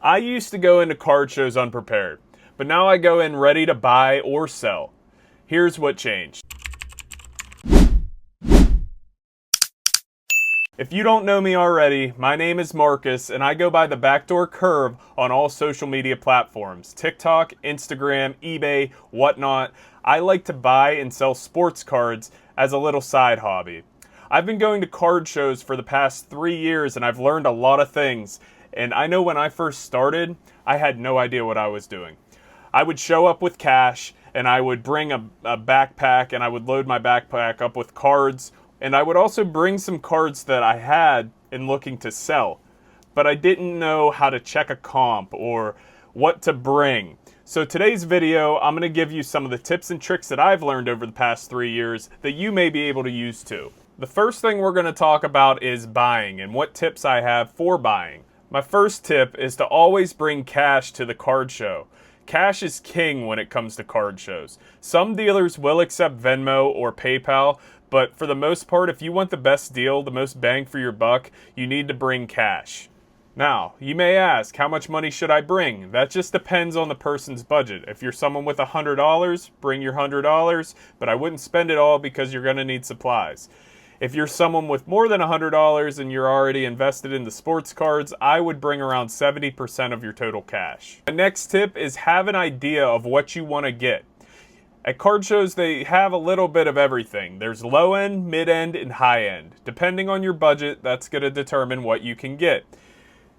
I used to go into card shows unprepared, but now I go in ready to buy or sell. Here's what changed. If you don't know me already, my name is Marcus and I go by the Backdoor Curve on all social media platforms. TikTok, Instagram, eBay, whatnot. I like to buy and sell sports cards as a little side hobby. I've been going to card shows for the past 3 years and I've learned a lot of things. And I know when I first started, I had no idea what I was doing. I would show up with cash and I would bring a backpack and I would load my backpack up with cards. And I would also bring some cards that I had and looking to sell. But I didn't know how to check a comp or what to bring. So today's video, I'm going to give you some of the tips and tricks that I've learned over the past 3 years that you may be able to use too. The first thing we're going to talk about is buying and what tips I have for buying. My first tip is to always bring cash to the card show. Cash is king when it comes to card shows. Some dealers will accept Venmo or PayPal, but for the most part, if you want the best deal, the most bang for your buck, you need to bring cash. Now, you may ask, how much money should I bring? That just depends on the person's budget. If you're someone with $100, bring your $100, but I wouldn't spend it all because you're going to need supplies. If you're someone with more than $100 and you're already invested in the sports cards, I would bring around 70% of your total cash. My next tip is have an idea of what you want to get. At card shows, they have a little bit of everything. There's low end, mid end, and high end. Depending on your budget, that's going to determine what you can get.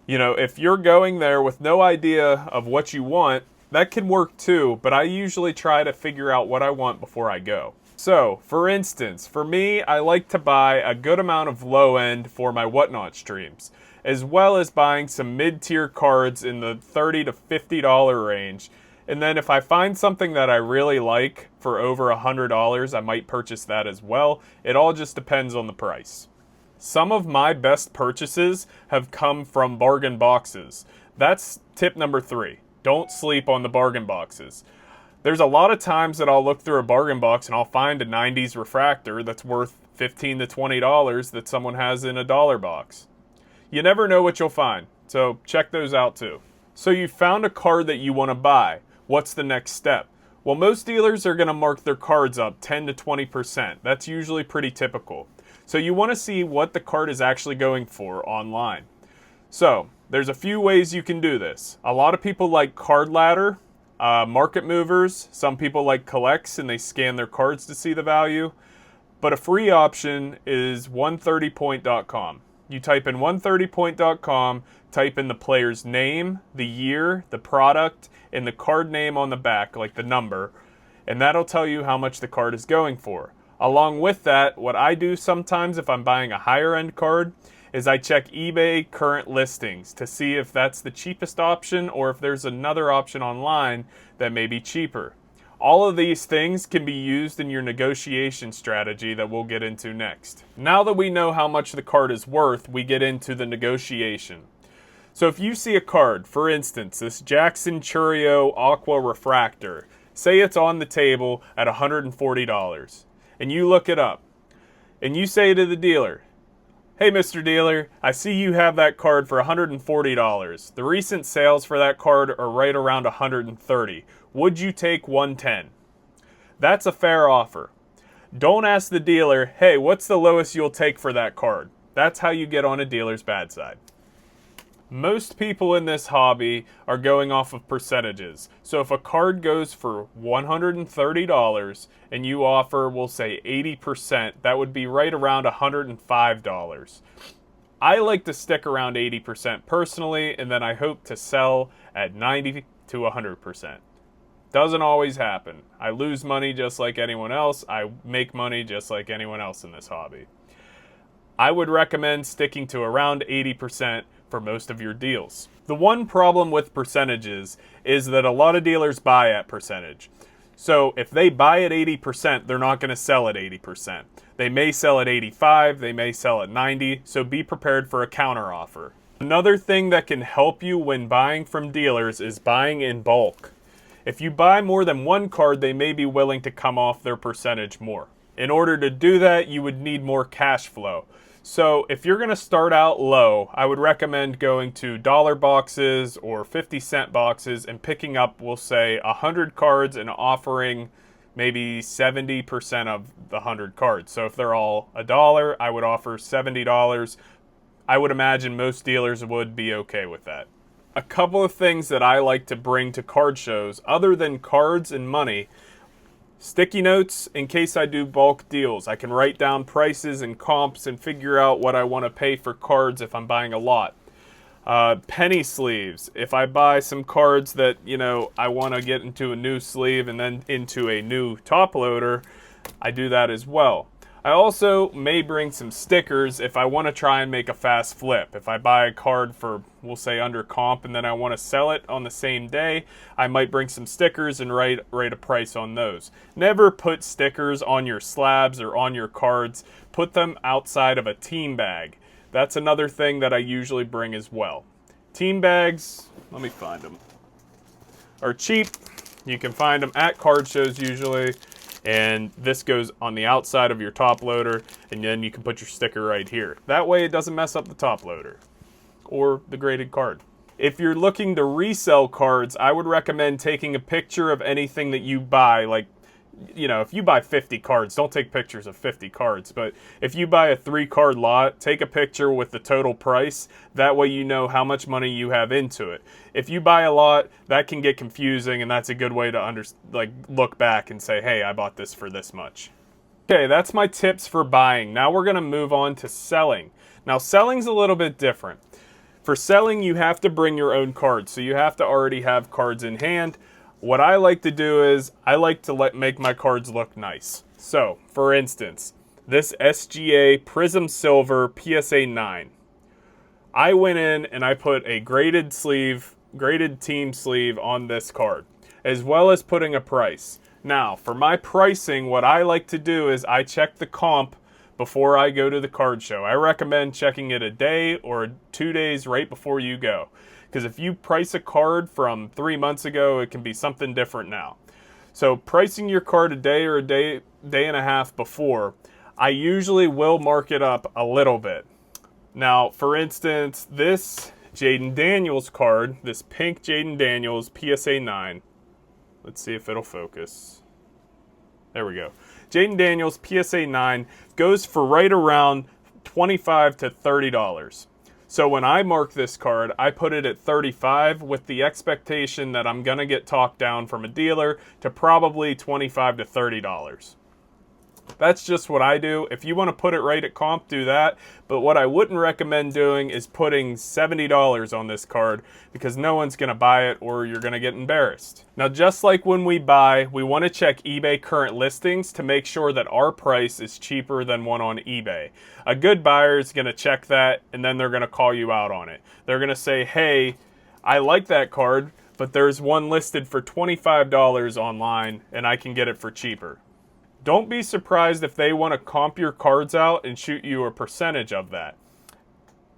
You know, if you're going there with no idea of what you want, that can work too, but I usually try to figure out what I want before I go. So, for instance, for me, I like to buy a good amount of low end for my whatnot streams, as well as buying some mid-tier cards in the $30 to $50 range. And then if I find something that I really like for over $100, I might purchase that as well. It all just depends on the price. Some of my best purchases have come from bargain boxes. That's tip number 3. Don't sleep on the bargain boxes. There's a lot of times that I'll look through a bargain box and I'll find a 90s refractor that's worth $15 to $20 that someone has in a dollar box. You never know what you'll find, so check those out too. So you found a card that you want to buy. What's the next step? Well, most dealers are going to mark their cards up 10 to 20%. That's usually pretty typical. So you want to see what the card is actually going for online. So there's a few ways you can do this. A lot of people like Card Ladder. Market movers, some people like Collects and they scan their cards to see the value. But a free option is 130point.com. You type in 130point.com, type in the player's name, the year, the product, and the card name on the back, like the number, and that'll tell you how much the card is going for. Along with that, what I do sometimes if I'm buying a higher end card is I check eBay current listings to see if that's the cheapest option or if there's another option online that may be cheaper. All of these things can be used in your negotiation strategy that we'll get into next. Now that we know how much the card is worth, we get into the negotiation. So if you see a card, for instance, this Jackson Churio Aqua Refractor, say it's on the table at $140, and you look it up, and you say to the dealer, "Hey, Mr. Dealer, I see you have that card for $140. The recent sales for that card are right around $130. Would you take $110?" That's a fair offer. Don't ask the dealer, "Hey, what's the lowest you'll take for that card?" That's how you get on a dealer's bad side. Most people in this hobby are going off of percentages. So if a card goes for $130 and you offer, we'll say 80%, that would be right around $105. I like to stick around 80% personally, and then I hope to sell at 90 to 100%. Doesn't always happen. I lose money just like anyone else. I make money just like anyone else in this hobby. I would recommend sticking to around 80% for most of your deals. The one problem with percentages is that a lot of dealers buy at percentage. So if they buy at 80%, they're not going to sell at 80%. They may sell at 85, they may sell at 90, so be prepared for a counter offer. Another thing that can help you when buying from dealers is buying in bulk. If you buy more than one card, they may be willing to come off their percentage more. In order to do that, you would need more cash flow. So if you're going to start out low, I would recommend going to dollar boxes or 50-cent boxes and picking up, we'll say, 100 cards and offering maybe 70% of the 100 cards. So if they're all $1, I would offer $70. I would imagine most dealers would be okay with that. A couple of things that I like to bring to card shows, other than cards and money: sticky notes in case I do bulk deals. I can write down prices and comps and figure out what I want to pay for cards if I'm buying a lot. Penny sleeves. If I buy some cards that, I want to get into a new sleeve and then into a new top loader, I do that as well. I also may bring some stickers if I want to try and make a fast flip. If I buy a card for, we'll say, under comp and then I want to sell it on the same day, I might bring some stickers and write a price on those. Never put stickers on your slabs or on your cards. Put them outside of a team bag. That's another thing that I usually bring as well. Team bags, let me find them, are cheap. You can find them at card shows usually. And this goes on the outside of your top loader, and then you can put your sticker right here. That way it doesn't mess up the top loader or the graded card. If you're looking to resell cards, I would recommend taking a picture of anything that you buy. Like, if you buy 50 cards, don't take pictures of 50 cards. But if you buy a 3-card lot, take a picture with the total price. That way you know how much money you have into it. If you buy a lot, that can get confusing, and that's a good way to look back and say, hey, I bought this for this much. Okay, that's my tips for buying. Now we're going to move on to selling. Now, selling's a little bit different. For selling, you have to bring your own cards, so you have to already have cards in hand. What I like to do is I like to make my cards look nice. So, for instance, this SGA Prism Silver PSA 9. I went in and I put a graded team sleeve on this card, as well as putting a price. Now, for my pricing, what I like to do is I check the comp before I go to the card show. I recommend checking it a day or 2 days right before you go. Because if you price a card from 3 months ago, it can be something different now. So pricing your card a day or a day and a half before, I usually will mark it up a little bit. Now, for instance, this Jaden Daniels card, this pink Jaden Daniels PSA 9. Let's see if it'll focus. There we go. Jaden Daniels PSA 9 goes for right around $25 to $30. So when I mark this card, I put it at 35 with the expectation that I'm going to get talked down from a dealer to probably $25 to $30. That's just what I do. If you want to put it right at comp, do that. But what I wouldn't recommend doing is putting $70 on this card, because no one's going to buy it or you're going to get embarrassed. Now, just like when we buy, we want to check eBay current listings to make sure that our price is cheaper than one on eBay. A good buyer is going to check that, and then they're going to call you out on it. They're going to say, hey, I like that card, but there's one listed for $25 online, and I can get it for cheaper. Don't be surprised if they want to comp your cards out and shoot you a percentage of that.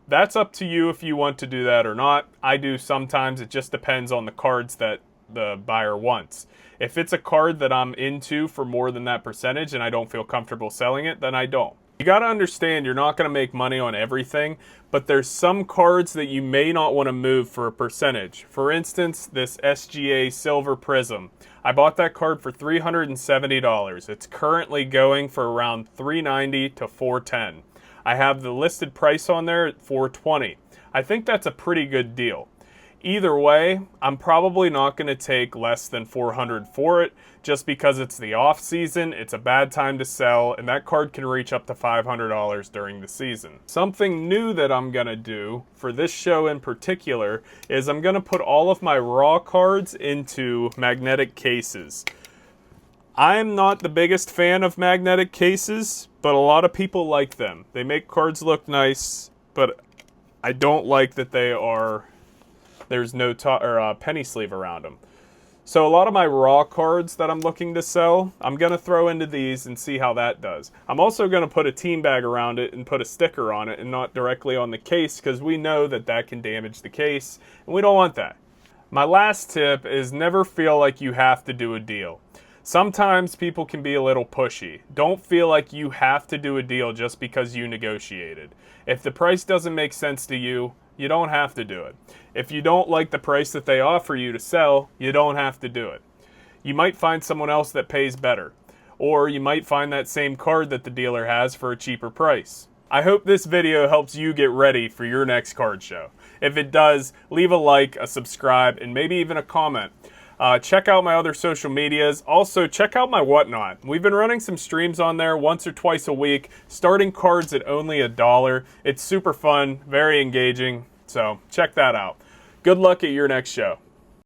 That's up to you if you want to do that or not. I do sometimes. It just depends on the cards that the buyer wants. If it's a card that I'm into for more than that percentage and I don't feel comfortable selling it, then I don't. You got to understand, you're not going to make money on everything, but there's some cards that you may not want to move for a percentage. For instance, this SGA Silver Prism. I bought that card for $370. It's currently going for around $390 to $410. I have the listed price on there at $420. I think that's a pretty good deal. Either way, I'm probably not going to take less than $400 for it, just because it's the off season, it's a bad time to sell, and that card can reach up to $500 during the season. Something new that I'm going to do for this show in particular is I'm going to put all of my raw cards into magnetic cases. I'm not the biggest fan of magnetic cases, but a lot of people like them. They make cards look nice, but I don't like that there's no penny sleeve around them. So a lot of my raw cards that I'm looking to sell, I'm going to throw into these and see how that does. I'm also going to put a team bag around it and put a sticker on it and not directly on the case, because we know that can damage the case, and we don't want that. My last tip is never feel like you have to do a deal. Sometimes people can be a little pushy. Don't feel like you have to do a deal just because you negotiated. If the price doesn't make sense to you, you don't have to do it. If you don't like the price that they offer you to sell, you don't have to do it. You might find someone else that pays better, or you might find that same card that the dealer has for a cheaper price. I hope this video helps you get ready for your next card show. If it does, leave a like, a subscribe, and maybe even a comment. Check out my other social medias. Also, check out my Whatnot. We've been running some streams on there once or twice a week, starting cards at only $1. It's super fun, very engaging, so check that out. Good luck at your next show.